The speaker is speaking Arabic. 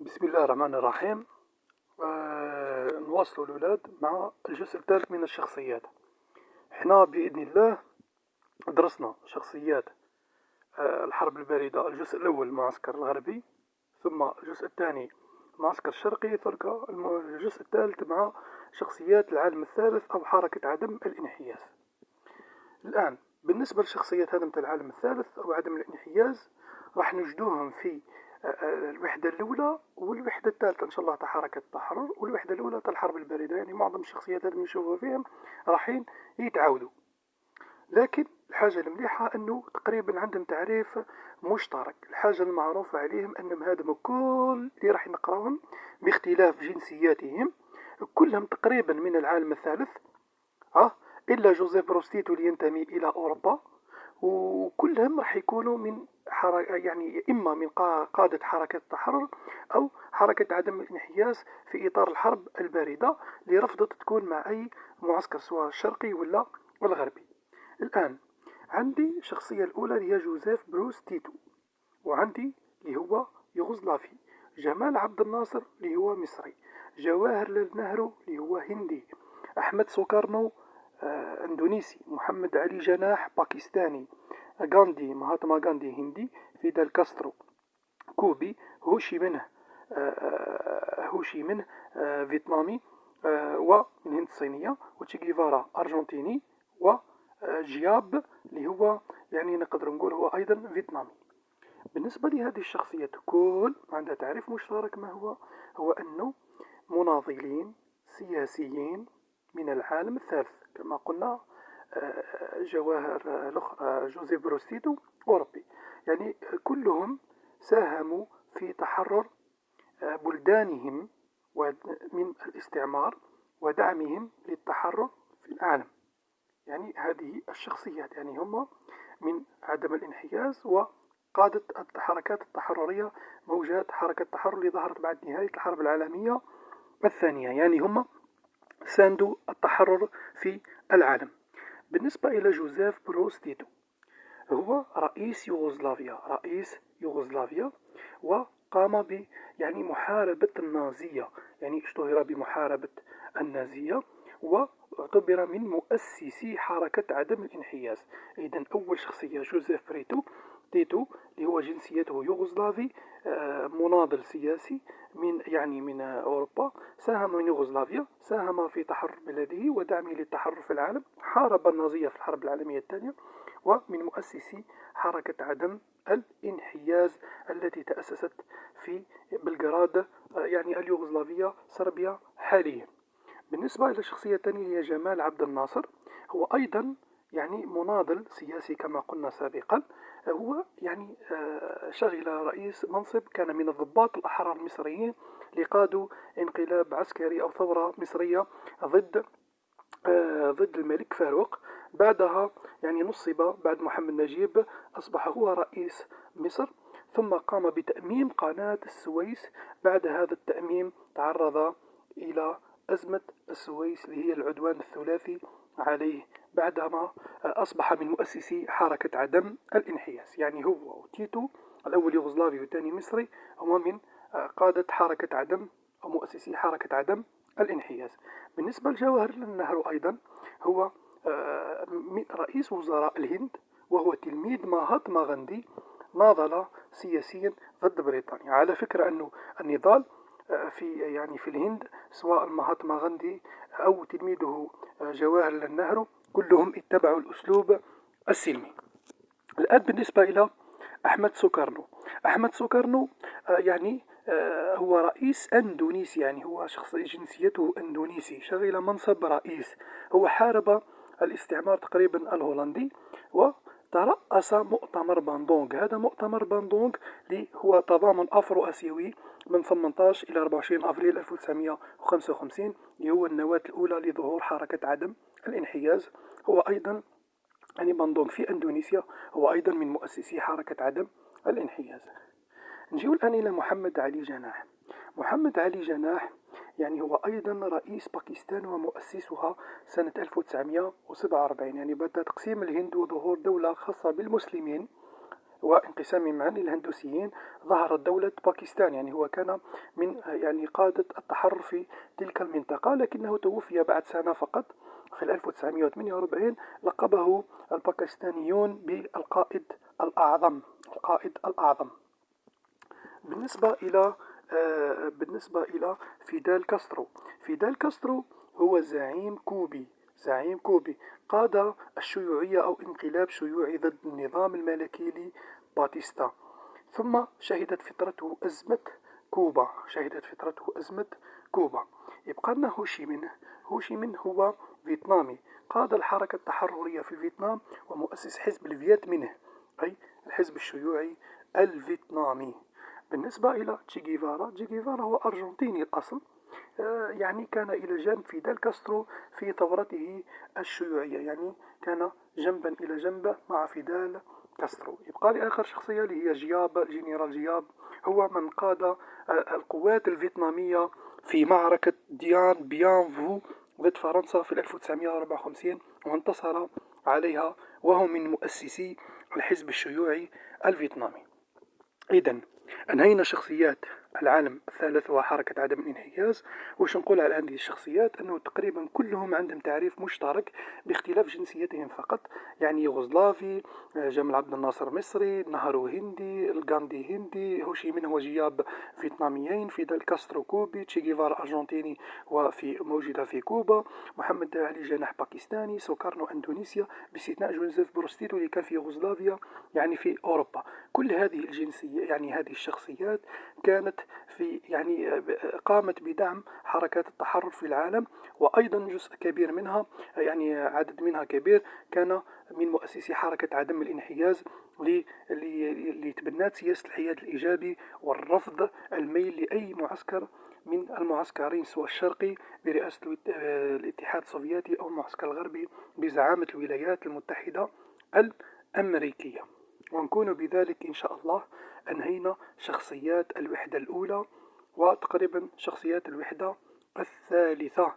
بسم الله الرحمن الرحيم. نواصل الأولاد مع الجزء الثالث من الشخصيات. احنا بإذن الله درسنا شخصيات الحرب الباردة، الجزء الأول المعسكر الغربي، ثم الجزء الثاني المعسكر الشرقي، ثم الجزء الثالث مع شخصيات العالم الثالث أو حركة عدم الانحياز. الآن بالنسبة لشخصيات هذا العالم الثالث أو عدم الانحياز راح نجدوهم في الوحدة الأولى والوحدة الثالثة إن شاء الله تاع حركة التحرر، والوحدة الأولى تاع الحرب الباردة. يعني معظم الشخصيات اللي نشوفوا فيهم راحين يتعاودوا، لكن الحاجة المليحة أنه تقريبا عندهم تعريف مشترك. الحاجة المعروفة عليهم أنهم هادم كل اللي راح نقراهم باختلاف جنسياتهم كلهم تقريبا من العالم الثالث، إلا جوزيف بروستيتو اللي ينتمي إلى أوروبا، وكلهم راح يكونوا من يعني إما من قادة حركة التحرر أو حركة عدم الانحياز في إطار الحرب الباردة اللي رفضت تكون مع أي معسكر سواء الشرقي ولا الغربي. الآن عندي الشخصية الأولى اللي هي جوزيف بروس تيتو، وعندي اللي هو يوغوسلافي، جمال عبد الناصر اللي هو مصري، جواهر نهرو اللي هو هندي، أحمد سوكارنو اندونيسي، محمد علي جناح باكستاني، غاندي مهاتما غاندي هندي، فيدال كاسترو كوبي، هوشي منه فيتنامي، ومن الهند الصينية، وتشي جيفارا أرجنتيني، وجياب اللي هو يعني نقدر نقول هو أيضا فيتنامي. بالنسبة لهذه الشخصيات كل عندها تعريف مشترك، ما هو أنه مناضلين سياسيين من العالم الثالث كما قلنا. جواهر جوزيف بروستيتو أوروبي، يعني كلهم ساهموا في تحرر بلدانهم من الاستعمار ودعمهم للتحرر في العالم. يعني هذه الشخصيات يعني هم من عدم الانحياز وقادة الحركات التحررية، موجات حركة التحرر اللي ظهرت بعد نهاية الحرب العالمية الثانية. يعني هم ساندوا التحرر في العالم. بالنسبة إلى جوزيف بروز تيتو، هو رئيس يوغوسلافيا، وقام ب يعني محاربة النازية، يعني اشتهر بمحاربة النازية، واعتبر من مؤسسي حركة عدم الانحياز. إذن أول شخصية جوزيف تيتو اللي هو جنسيته يوغوسلافي، مناضل سياسي من أوروبا، ساهم من يوغوسلافيا، ساهم في تحرر بلده ودعمه للتحرر في العالم، حارب النازية في الحرب العالمية الثانية، ومن مؤسسي حركة عدم الانحياز التي تأسست في بلغراد، يعني اليوغوسلافية صربيا حاليا. بالنسبة إلى الشخصية الثانية هي جمال عبد الناصر، هو أيضا يعني مناضل سياسي كما قلنا سابقا. هو يعني شغل رئيس منصب، كان من الضباط الأحرار المصريين اللي قادوا انقلاب عسكري أو ثورة مصرية ضد ضد الملك فاروق. بعدها يعني نصب بعد محمد نجيب، أصبح هو رئيس مصر، ثم قام بتأميم قناة السويس. بعد هذا التأميم تعرض إلى أزمة السويس اللي هي العدوان الثلاثي عليه، بعدما أصبح من مؤسسي حركة عدم الانحياز. يعني هو وتيتو، الأول يوغوسلافي والثاني مصري، هما من قادة حركة عدم أو مؤسسي حركة عدم الانحياز. بالنسبة لجواهر النهرو أيضا، هو رئيس وزراء الهند، وهو تلميذ ماهاتما غاندي، ناضل سياسيا ضد بريطانيا. على فكرة أنه النضال في الهند، سواء ماهاتما غاندي أو تلميذه جواهر النهرو، كلهم اتبعوا الأسلوب السلمي. الآن بالنسبة إلى أحمد سوكارنو، هو رئيس أندونيسي، يعني هو شخص جنسيته أندونيسي، شغل منصب رئيس. هو حارب الاستعمار تقريبا الهولندي، وترأس مؤتمر باندونغ. هذا مؤتمر باندونغ اللي هو تضامن أفرو آسيوي من 18 إلى 24 أفريل 1955، اللي هو النواة الأولى لظهور حركة عدم الانحياز. هو أيضا يعني باندونغ في أندونيسيا هو أيضا من مؤسسي حركة عدم الانحياز. نجيو الآن إلى محمد علي جناح. محمد علي جناح يعني هو أيضا رئيس باكستان ومؤسسها سنة 1947، يعني بعد تقسيم الهند وظهور دولة خاصة بالمسلمين. وانقسامهم عن الهندوسيين ظهرت دولة باكستان. يعني هو كان من يعني قادة التحرر في تلك المنطقة، لكنه توفي بعد سنة فقط في 1948. لقبه الباكستانيون بالقائد الأعظم، القائد الأعظم. بالنسبة إلى فيدال كاسترو. فيدال كاسترو هو زعيم كوبي، زعيم كوبي قاد الشيوعية أو انقلاب شيوعي ضد النظام الملكي لباتيستا. ثم شهدت فترته أزمة كوبا، شهدت فترته أزمة كوبا. يبقى لنا هوشيمين. هوشيمين هو فيتنامي، قاد الحركة التحررية في فيتنام ومؤسس حزب الفيت منه، أي الحزب الشيوعي الفيتنامي. بالنسبة إلى تشيغيفارا، تشيغيفارا هو أرجنتيني الأصل، يعني كان إلى جانب فيدال كاسترو في ثورته الشيوعية، يعني كان جنبا إلى جنب مع فيدال كاسترو. يبقى لي آخر شخصية اللي هي جياب، الجنرال جياب، هو من قاد القوات الفيتنامية في معركة ديان بيان فو ضد فرنسا في 1954 وانتصر عليها، وهو من مؤسسي الحزب الشيوعي الفيتنامي. إذن أنهينا شخصيات العالم الثالث وحركة عدم الانحياز. وش نقول على هذه الشخصيات؟ أنه تقريبا كلهم عندهم تعريف مشترك باختلاف جنسيتهم فقط. يعني يوغوسلافي، جمال عبد الناصر مصري، نهرو هندي، الغاندي هندي، هوشيمين وجياب فيتناميين، فيدال كاسترو كوبي، تشيغيفارا أرجنتيني وفي موجودة في كوبا، محمد علي جناح باكستاني، سوكارنو أندونيسيا، باستثناء جوزيف بروستيتو اللي كان في يوغوسلافيا يعني في أوروبا. كل هذه الجنسية يعني هذه الشخصيات كانت في يعني قامت بدعم حركات التحرر في العالم، وأيضا جزء كبير منها يعني عدد منها كبير كان من مؤسسي حركة عدم الانحياز لتبنات سياسة الحياد الإيجابي والرفض الميل لأي معسكر من المعسكرين، سواء الشرقي برئاسة الاتحاد السوفيتي أو المعسكر الغربي بزعامة الولايات المتحدة الأمريكية. ونكون بذلك إن شاء الله أنهينا شخصيات الوحدة الأولى وتقريبا شخصيات الوحدة الثالثة.